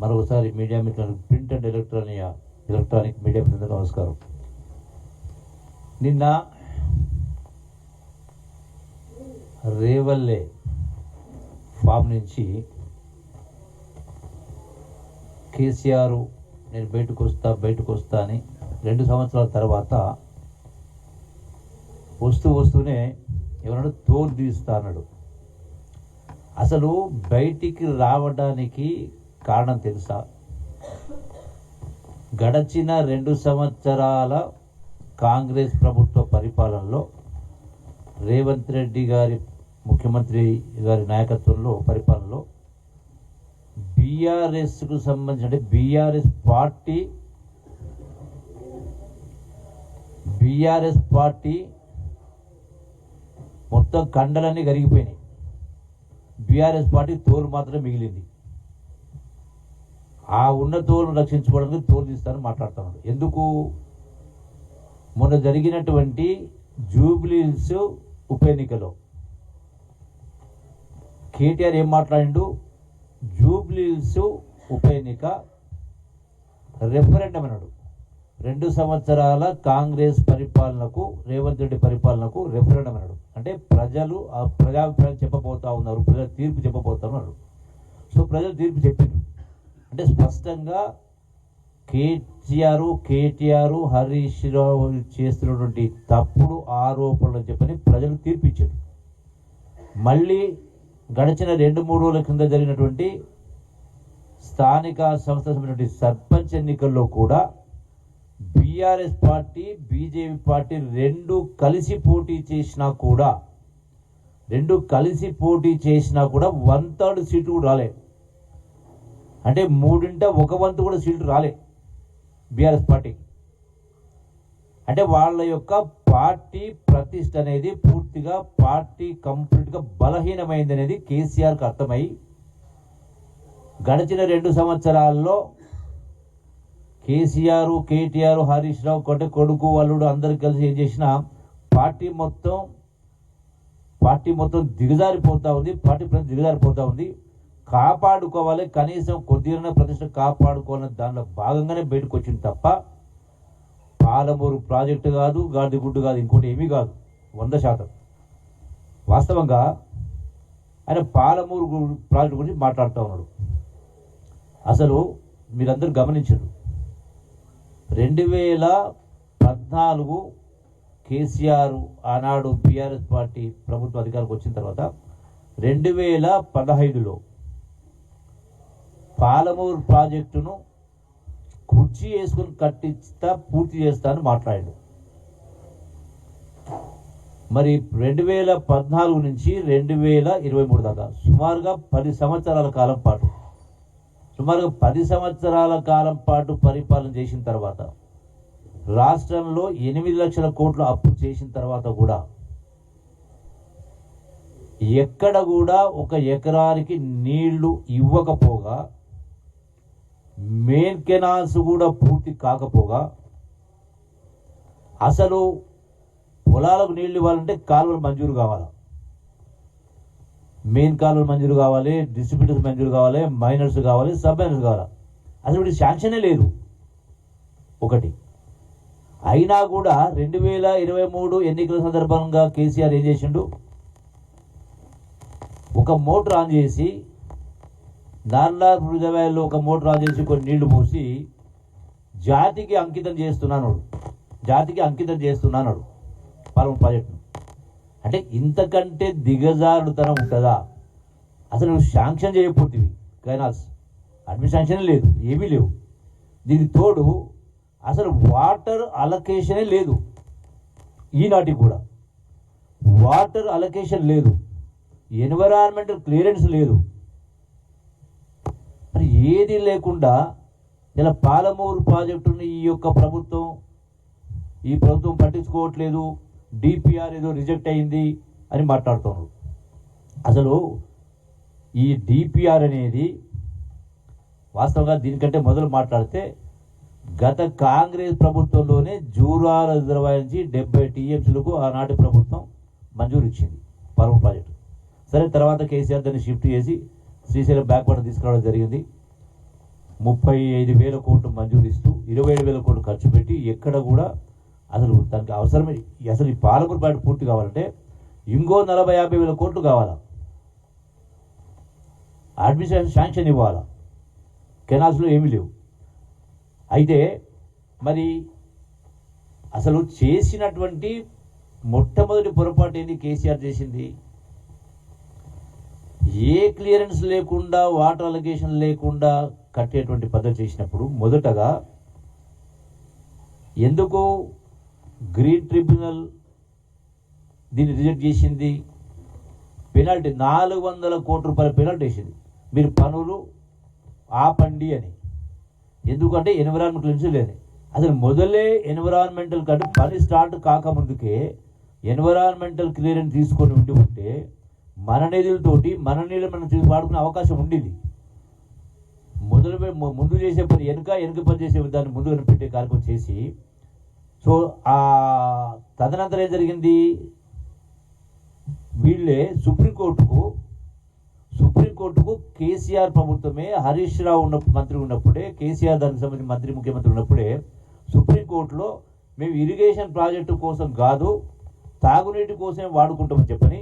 మరొకసారి మీడియా మిత్రులకు, print and electronic media మిత్రులకు నమస్కారం. నిన్న రేవల్లే ఫామ్ నుంచి కేసీఆర్ నేను బయటకు వస్తా అని 2 సంవత్సరాల తర్వాత వస్తూనే ఏమన్నాడు, తోలు తీస్తా అన్నాడు. అసలు బయటికి రావడానికి కారణం తెలుసా? గడచిన 2 సంవత్సరాల కాంగ్రెస్ ప్రభుత్వ పరిపాలనలో రేవంత్ రెడ్డి గారి ముఖ్యమంత్రి గారి నాయకత్వంలో పరిపాలనలో బీఆర్ఎస్కు సంబంధించిన బీఆర్ఎస్ పార్టీ మొత్తం కండలన్నీ కరిగిపోయినాయి. బీఆర్ఎస్ పార్టీ తోలు మాత్రమే మిగిలింది. ఆ ఉన్న తోలు రక్షించుకోవడానికి తోలు తీస్తానని మాట్లాడుతున్నాడు. ఎందుకు? మొన్న జరిగినటువంటి జూబ్లీహిల్స్ ఉప ఎన్నికలో కేటీఆర్ ఏం మాట్లాడిండు? జూబ్లీహిల్స్ ఉప ఎన్నిక రెఫరెండం అన్నాడు. 2 సంవత్సరాల కాంగ్రెస్ పరిపాలనకు, రేవంత్ రెడ్డి పరిపాలనకు రెఫరెండం అన్నాడు. అంటే ప్రజలు ఆ ప్రజాభిప్రాయం చెప్పబోతా ఉన్నారు, ప్రజలు తీర్పు చెప్పబోతా ఉన్నారు. సో ప్రజలు తీర్పు చెప్పిండ్రు. అంటే స్పష్టంగా కేటీఆర్ హరీష్ రావు చేస్తున్నటువంటి తప్పుడు ఆరోపణలు చెప్పని ప్రజలు తీర్పిచ్చారు. మళ్ళీ గడిచిన 2-3 రోజుల కింద జరిగినటువంటి స్థానిక సంస్థల సర్పంచ్ ఎన్నికల్లో కూడా బీఆర్ఎస్ పార్టీ, బీజేపీ పార్టీ రెండు కలిసి పోటీ చేసినా కూడా 1/3 సీట్లు కూడా రాలే. అంటే 3/1 కూడా సీట్లు రాలే బీఆర్ఎస్ పార్టీకి. అంటే వాళ్ళ యొక్క పార్టీ ప్రతిష్ట అనేది పూర్తిగా పార్టీ కంప్లీట్గా బలహీనమైంది అనేది కేసీఆర్కి అర్థమై గడిచిన 2 సంవత్సరాల్లో కేటీఆర్ హరీష్ రావు కొడుకు అల్లుడు అందరు కలిసి ఏం చేసినా పార్టీ మొత్తం దిగజారిపోతా ఉంది. పార్టీ ప్రతి దిగజారిపోతా ఉంది. కాపాడుకోవాలి, కనీసం కొద్దిగా ప్రతిష్ట కాపాడుకోవాలని దానిలో భాగంగానే బయటకు వచ్చింది తప్ప పాలమూరు ప్రాజెక్టు కాదు, గాడిగుడ్డు కాదు, ఇంకోటి ఏమీ కాదు. 100% వాస్తవంగా ఆయన పాలమూరు ప్రాజెక్టు గురించి మాట్లాడుతూ ఉన్నాడు. అసలు మీరందరూ గమనించారు, 2014 కేసీఆర్ ఆనాడు బీఆర్ఎస్ పార్టీ ప్రభుత్వ అధికారికి వచ్చిన తర్వాత 2015లో పాలమూరు ప్రాజెక్టును కుర్చీ వేసుకుని పూర్తి చేస్తా అని మాట్లాడాడు. మరి 2014 నుంచి 2023 దాకా సుమారుగా 10 సంవత్సరాల కాలం పాటు పరిపాలన చేసిన తర్వాత రాష్ట్రంలో 8 లక్షల కోట్ల అప్పు చేసిన తర్వాత కూడా ఎక్కడ కూడా 1 ఎకరానికి నీళ్లు ఇవ్వకపోగా, మెయిన్ కెనాల్స్ కూడా పూర్తి కాకపోగా, అసలు పొలాలకు నీళ్లు ఇవ్వాలంటే కాలువలు మంజూరు కావాలి, మెయిన్ కాలువలు మంజూరు కావాలి, డిస్ట్రిబ్యూటర్స్ మంజూరు కావాలి, మైనర్స్ కావాలి, సబ్ మైనర్స్ కావాలి. అసలు వీటి శాంక్షనే లేదు ఒకటి. అయినా కూడా 2023 ఎన్నికల సందర్భంగా కేసీఆర్ ఏం చేసిండు? ఒక మోటార్ ఆన్ చేసి నార్లార్ రిజర్వాయర్లో ఒక మోటార్ ఆన్ చేసి కొన్ని నీళ్లు పోసి జాతికి అంకితం చేస్తున్నాడు పాలమూరు ప్రాజెక్టును. అంటే ఇంతకంటే దిగజారుడుతనం ఉంటుందా? అసలు నువ్వు శాంక్షన్ చేయకపోతుంది కెనాల్స్, అడ్మిట్ శాంక్షన్ లేదు, ఏమీ లేవు. దీనికి తోడు అసలు వాటర్ అలొకేషనే లేదు. ఈనాటికి కూడా వాటర్ అలొకేషన్ లేదు, ఎన్విరాన్మెంటల్ క్లియరెన్స్ లేదు. మరి ఏది లేకుండా ఇలా పాలమూరు ప్రాజెక్టుని ఈ ప్రభుత్వం పట్టించుకోవట్లేదు, డిపిఆర్ ఏదో రిజెక్ట్ అయింది అని మాట్లాడుతున్నారు. అసలు ఈ డిపిఆర్ అనేది వాస్తవంగా దీనికంటే మొదలు మాట్లాడితే గత కాంగ్రెస్ ప్రభుత్వంలోనే జూరాల రిజర్వాయర్ నుంచి 70 టీఎంసీలకు ఆనాటి ప్రభుత్వం మంజూరు ఇచ్చింది పాలమూరు ప్రాజెక్టు. సరే, తర్వాత కేసీఆర్ దాన్ని షిఫ్ట్ చేసి శ్రీశైలం బ్యాక్వర్డ్ తీసుకురావడం జరిగింది. 35,000 కోట్లు మంజూరు ఇస్తూ 27,000 కోట్లు ఖర్చు పెట్టి ఎక్కడ కూడా అసలు దానికి అవసరమే. అసలు ఈ పాలమూరు ప్రాజెక్టు పూర్తి కావాలంటే ఇంకో 40,000-50,000 కోట్లు కావాలా, అడ్మినిస్ట్రేషన్ శాంక్షన్ ఇవ్వాలా, కెనాల్స్లో ఏమీ లేవు. అయితే మరి అసలు చేసినటువంటి మొట్టమొదటి పొరపాటు ఏంది కేసీఆర్ చేసింది? ఏ క్లియరెన్స్ లేకుండా, వాటర్ అలొకేషన్ లేకుండా కట్టేటువంటి పద్ధతి చేసినప్పుడు మొదటగా ఎందుకు గ్రీన్ ట్రిబ్యునల్ దీన్ని రిజెక్ట్ చేసింది? పెనాల్టీ 400 కోట్ల రూపాయల పెనాల్టీ వేసింది, మీరు పనులు ఆపండి అని. ఎందుకంటే ఎన్విరాన్మెంటల్ క్లియరెన్స్ లేదు. అసలు మొదలే ఎన్విరాన్మెంటల్ కంటే పని స్టార్ట్ కాకముందుకే ఎన్విరాన్మెంటల్ క్లియరెన్స్ తీసుకొని ఉంటే మన నిధులతోటి మన నీళ్ళు మనం వాడుకునే అవకాశం ఉండేది. ముందు చేసే పని వెనుక పని చేసే దాన్ని ముందు పెట్టే కార్యక్రమం చేసి, సో ఆ తదనంతరం ఏం జరిగింది? వీళ్ళే సుప్రీంకోర్టుకు కేసీఆర్ ప్రభుత్వమే, హరీష్ రావు మంత్రి ఉన్నప్పుడే, కేసీఆర్ దానికి సంబంధించి ముఖ్యమంత్రి ఉన్నప్పుడే సుప్రీంకోర్టులో మేము ఇరిగేషన్ ప్రాజెక్టు కోసం కాదు, తాగునీటి కోసమే వాడుకుంటామని చెప్పని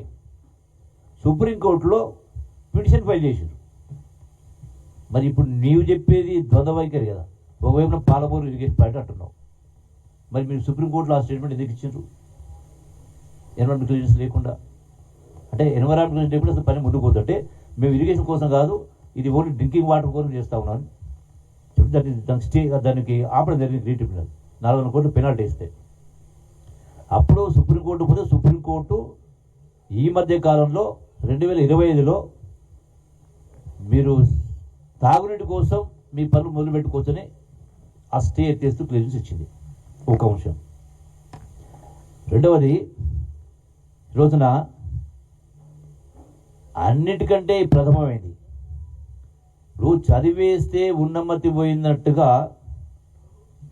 సుప్రీంకోర్టులో పిటిషన్ ఫైల్ చేశారు. మరి ఇప్పుడు నీవు చెప్పేది ద్వంద్వ వైఖరి కదా. ఒకవైపున పాలమూరు ఇరిగేషన్ ప్రాజెక్ట్ అంటున్నావు, మరి మీరు సుప్రీంకోర్టులో ఆ స్టేట్మెంట్ ఎందుకు ఇచ్చారు? ఎన్విరాన్మెంట్ క్లియరెన్స్ లేకుండా. అంటే ఎన్విరాన్మెంట్ క్లియరెన్స్ లేకుండా అసలు పని ముందుకు పోతుంటే మేము ఇరిగేషన్ కోసం కాదు, ఇది ఓన్లీ డ్రింకింగ్ వాటర్ కోసం చేస్తా ఉన్నాను చెప్పి దానికి ఆపడం జరిగింది. గ్రీన్ ట్రిబ్యునల్ 400 కోట్లు పెనాల్టీ ఇస్తే అప్పుడు సుప్రీంకోర్టు పోతే సుప్రీంకోర్టు ఈ మధ్య కాలంలో 2025లో మీరు తాగునీటి కోసం మీ పనులు మొదలుపెట్టుకోవచ్చని ఆ స్టే ఎత్తేస్తూ క్లియరెన్స్ ఇచ్చింది. ఒక అంశం. రెండవది, రోజున అన్నిటికంటే ప్రథమమైంది, ఇప్పుడు చదివేస్తే ఉన్నమతి పోయినట్టుగా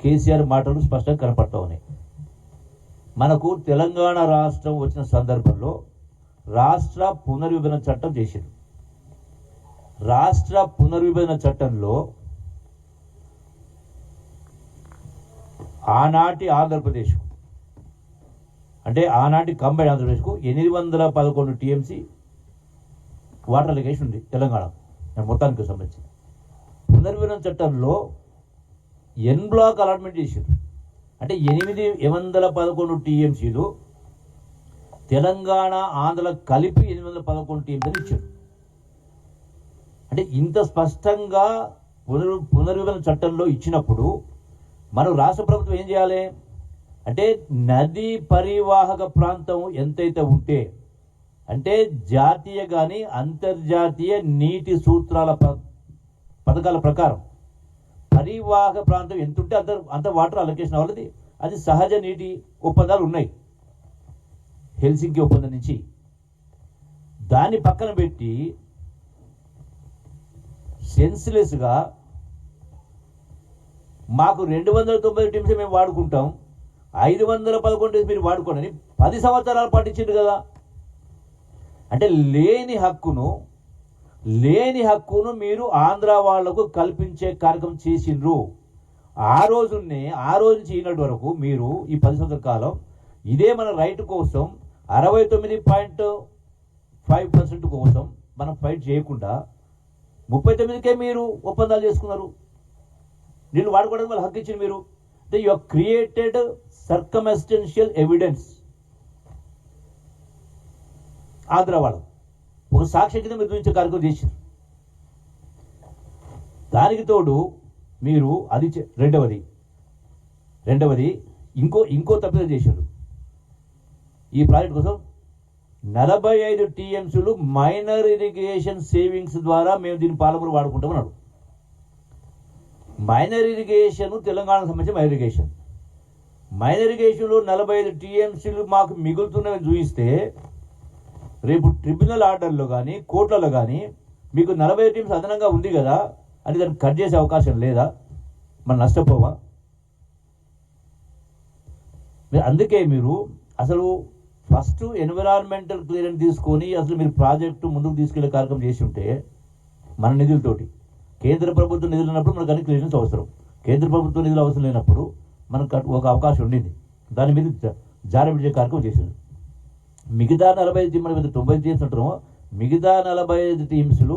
కేసీఆర్ మాటలు స్పష్టంగా కనపడతా ఉన్నాయి. మనకు తెలంగాణ రాష్ట్రం వచ్చిన సందర్భంలో రాష్ట్ర పునర్విభజన చట్టం చేశారు. రాష్ట్ర పునర్విభజన చట్టంలో ఆనాటి ఆంధ్రప్రదేశ్కు, అంటే ఆనాటి కంబైన్ ఆంధ్రప్రదేశ్కు 811 టీఎంసీ వాటర్ అలొకేషన్ ఉంది తెలంగాణ మొత్తానికి సంబంధించి. పునర్విభజన చట్టంలో ఎన్ బ్లాక్ అలాట్మెంట్ చేశారు. అంటే 811 టీఎంసీలు తెలంగాణ ఆంధ్ర కలిపి 811 టీఎంసీలు ఇచ్చారు. అంటే ఇంత స్పష్టంగా పునర్విభజన చట్టంలో ఇచ్చినప్పుడు మనం రాష్ట్ర ప్రభుత్వం ఏం చేయాలి అంటే, నదీ పరివాహక ప్రాంతం ఎంతైతే ఉంటే, అంటే జాతీయ కానీ అంతర్జాతీయ నీటి సూత్రాల పథకాల ప్రకారం పరివాహక ప్రాంతం ఎంత ఉంటే అంత వాటర్ అలొకేషన్ అవ్వాలి. అది సహజ నీటి ఒప్పందాలు ఉన్నాయి హెల్సింకి ఒప్పందం నుంచి. దాన్ని పక్కన పెట్టి సెన్స్లెస్గా మాకు 290 టీమ్స్ మేము వాడుకుంటాం, 511 టీమ్స్ మీరు వాడుకోండి 10 సంవత్సరాలు పాటించింది కదా. అంటే లేని హక్కును మీరు ఆంధ్ర వాళ్లకు కల్పించే కార్యక్రమం చేసిండ్రు. ఆ రోజు నుంచి ఈనాటి వరకు మీరు ఈ 10 సంవత్సరాల కాలం ఇదే మన రైట్ కోసం 69.5% కోసం మనం ఫైట్ చేయకుండా 39కే మీరు ఒప్పందాలు చేసుకున్నారు. నీళ్ళు వాడుకోవడానికి వాళ్ళు హక్కు ఇచ్చింది మీరు. అంటే you have created circumstantial evidence. Andhra వాళ్ళు ఒక సాక్ష్యం కింద మీరు చూపించే కార్యక్రమం చేశారు. దానికి తోడు మీరు అది రెండవది ఇంకో తప్పిదం చేశారు. ఈ ప్రాజెక్ట్ కోసం 45 టీఎంసీలు మైనర్ ఇరిగేషన్ సేవింగ్స్ ద్వారా మేము దీన్ని పాలమూరు వాడుకుంటామన్నాడు. మైనర్ ఇరిగేషన్ తెలంగాణకు సంబంధించిన మైనర్ ఇరిగేషన్లో 45 టీఎంసీలు మాకు మిగులుతున్నవి చూపిస్తే, రేపు ట్రిబ్యునల్ ఆర్డర్లో కానీ కోర్టులలో కానీ మీకు 45 టీమ్స్ అదనంగా ఉంది కదా అని దాన్ని కట్ చేసే అవకాశం లేదా? మనం నష్టపోవా? అందుకే మీరు అసలు ఫస్ట్ ఎన్విరాన్మెంటల్ క్లియరెన్స్ తీసుకొని అసలు మీరు ప్రాజెక్టు ముందుకు తీసుకెళ్లే కార్యక్రమం చేసి ఉంటే మన నిధులతోటి కేంద్ర ప్రభుత్వం నిధులు ఉన్నప్పుడు మనకు అన్ని క్లియరెన్స్ అవసరం. కేంద్ర ప్రభుత్వం నిధులు అవసరం లేనప్పుడు మనకు ఒక అవకాశం ఉండింది. దాని మీద జారబిడ్జే కార్యక్రమం చేసింది. మిగతా 45 టీం, మనం 90 టీమ్స్ అంటున్నామో మిగతా 45 టీమ్స్లు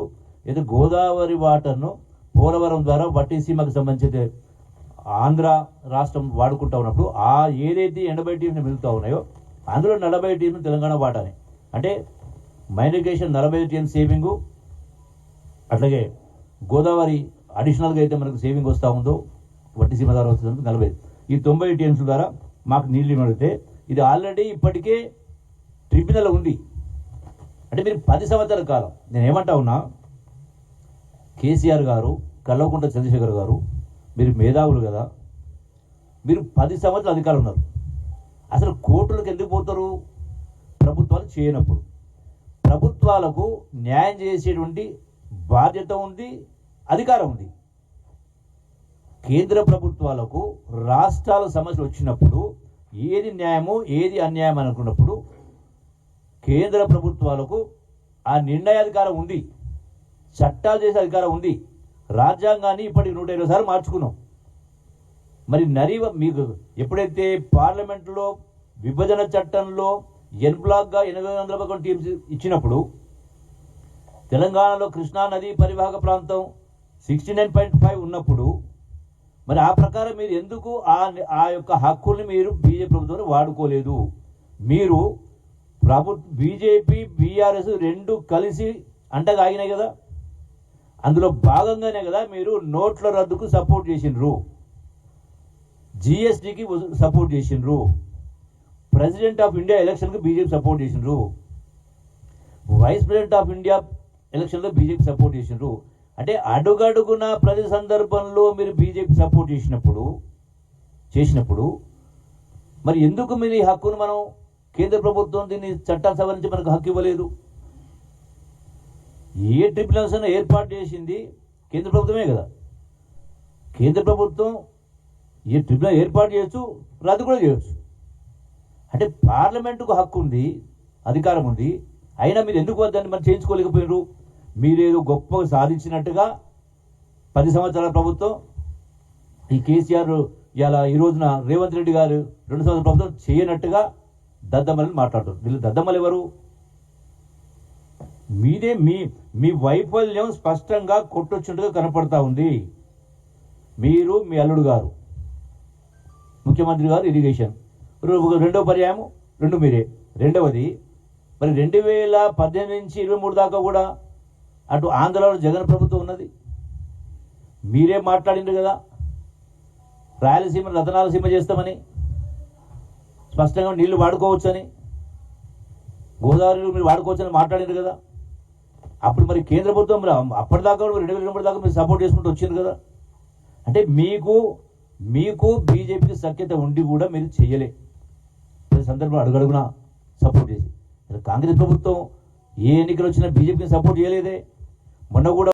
ఏదో గోదావరి వాటర్ను పోలవరం ద్వారా వట్టిసీమకు సంబంధించి ఆంధ్ర రాష్ట్రం వాడుకుంటా ఉన్నప్పుడు ఆ ఏదైతే 80 టీంలు మిగులుతూ ఉన్నాయో అందులో 40 టీంలు తెలంగాణ వాటాని, అంటే మైగ్రేషన్ 40 టీం సేవింగు, అట్లాగే గోదావరి అడిషనల్గా అయితే మనకు సేవింగ్ వస్తూ ఉందో వట్టిసీమ ద్వారా వస్తుంది 40. ఈ 90 టీమ్స్ ద్వారా మాకు నీళ్ళు ఇవ్వడితే ఇది ఆల్రెడీ ఇప్పటికే ట్రిబ్యునల్ ఉంది. అంటే మీరు 10 సంవత్సరాల కాలం, నేను ఏమంటా ఉన్నా, కేసీఆర్ గారు, కల్వకుంట్ల చంద్రశేఖర్ గారు, మీరు మేధావులు కదా, మీరు 10 సంవత్సరాలు అధికారులు ఉన్నారు. అసలు కోర్టులకు ఎందుకు పోతారు? ప్రభుత్వాలు చేయనప్పుడు. ప్రభుత్వాలకు న్యాయం చేసేటువంటి బాధ్యత ఉంది, అధికారం ఉంది. కేంద్ర ప్రభుత్వాలకు రాష్ట్రాల సమస్యలు వచ్చినప్పుడు ఏది న్యాయమో ఏది అన్యాయం అనుకున్నప్పుడు కేంద్ర ప్రభుత్వాలకు ఆ నిర్ణయాధికారం ఉంది, చట్టాలు చేసే అధికారం ఉంది. రాజ్యాంగాన్ని ఇప్పటికి 120 సార్లు మార్చుకున్నాం. మరి మీకు ఎప్పుడైతే పార్లమెంటులో విభజన చట్టంలో ఎన్ బ్లాక్గా 811 టీమ్స్ ఇచ్చినప్పుడు తెలంగాణలో కృష్ణా నది పరివాహక ప్రాంతం 69.5 ఉన్నప్పుడు మరి ఆ ప్రకారం మీరు ఎందుకు ఆ యొక్క హక్కుల్ని మీరు బీజేపీ ప్రభుత్వం వాడుకోలేదు? మీరు బీజేపీ బీఆర్ఎస్ రెండు కలిసి అంటగా ఆగినాయి కదా, అందులో భాగంగానే కదా మీరు నోట్ల రద్దుకు సపోర్ట్ చేసిండ్రు, జిఎస్టీకి సపోర్ట్ చేసిండ్రు, ప్రెసిడెంట్ ఆఫ్ ఇండియా ఎలక్షన్కి బీజేపీ సపోర్ట్ చేసిండ్రు, వైస్ ప్రెసిడెంట్ ఆఫ్ ఇండియా ఎలక్షన్లో బీజేపీ సపోర్ట్ చేసిండ్రు. అంటే అడుగడుగున ప్రతి సందర్భంలో మీరు బీజేపీ సపోర్ట్ చేసినప్పుడు మరి ఎందుకు మీరు ఈ హక్కును మనం కేంద్ర ప్రభుత్వం దీన్ని చట్టాలు సవరించి మనకు హక్కు ఇవ్వలేదు? ఏ ట్రిబ్యునల్స్ అయినా ఏర్పాటు చేసింది కేంద్ర ప్రభుత్వమే కదా. కేంద్ర ప్రభుత్వం ఏ ట్రిబ్యునల్ ఏర్పాటు చేయొచ్చు, రద్దు కూడా చేయొచ్చు. అంటే పార్లమెంటుకు హక్కు ఉంది, అధికారం ఉంది, అయినా మీరు ఎందుకు దాన్ని మరి చేయించుకోలేకపోయినారు? మీరేదో గొప్పగా సాధించినట్టుగా 10 సంవత్సరాల ప్రభుత్వం ఈ కేసీఆర్ ఈ రోజున రేవంత్ రెడ్డి గారు 2 సంవత్సరాల ప్రభుత్వం చేయనట్టుగా దద్దమ్మలని మాట్లాడుతారు. వీళ్ళు దద్దమ్మలు ఎవరు? మీదే మీ వైఫల్యం స్పష్టంగా కొట్టొచ్చుంటుగా కనపడతా ఉంది. మీరు, మీ అల్లుడు గారు, ముఖ్యమంత్రి గారు ఇరిగేషన్, రెండో పర్యాయం 2 మీరే. రెండవది మరి 2018 నుంచి 23 దాకా కూడా అటు ఆంధ్రలో జగన్ ప్రభుత్వం ఉన్నది. మీరే మాట్లాడిండ్రు కదా రాయలసీమ రతనాలసీమ చేస్తామని, స్పష్టంగా నీళ్లు వాడుకోవచ్చని, గోదావరి మీరు వాడుకోవచ్చని మాట్లాడిండ్రు కదా. అప్పుడు మరి కేంద్ర ప్రభుత్వం అప్పటిదాకా 2023 దాకా మీరు సపోర్ట్ చేసుకుంటూ వచ్చింది కదా. అంటే మీకు బీజేపీకి సఖ్యత ఉండి కూడా మీరు చెయ్యలే. సందర్భంలో అడుగడుగునా సపోర్ట్ చేసి కాంగ్రెస్ ప్రభుత్వం ఏ ఎన్నికలు వచ్చినా బీజేపీని సపోర్ట్ చేయలేదే. మొన్న కూడా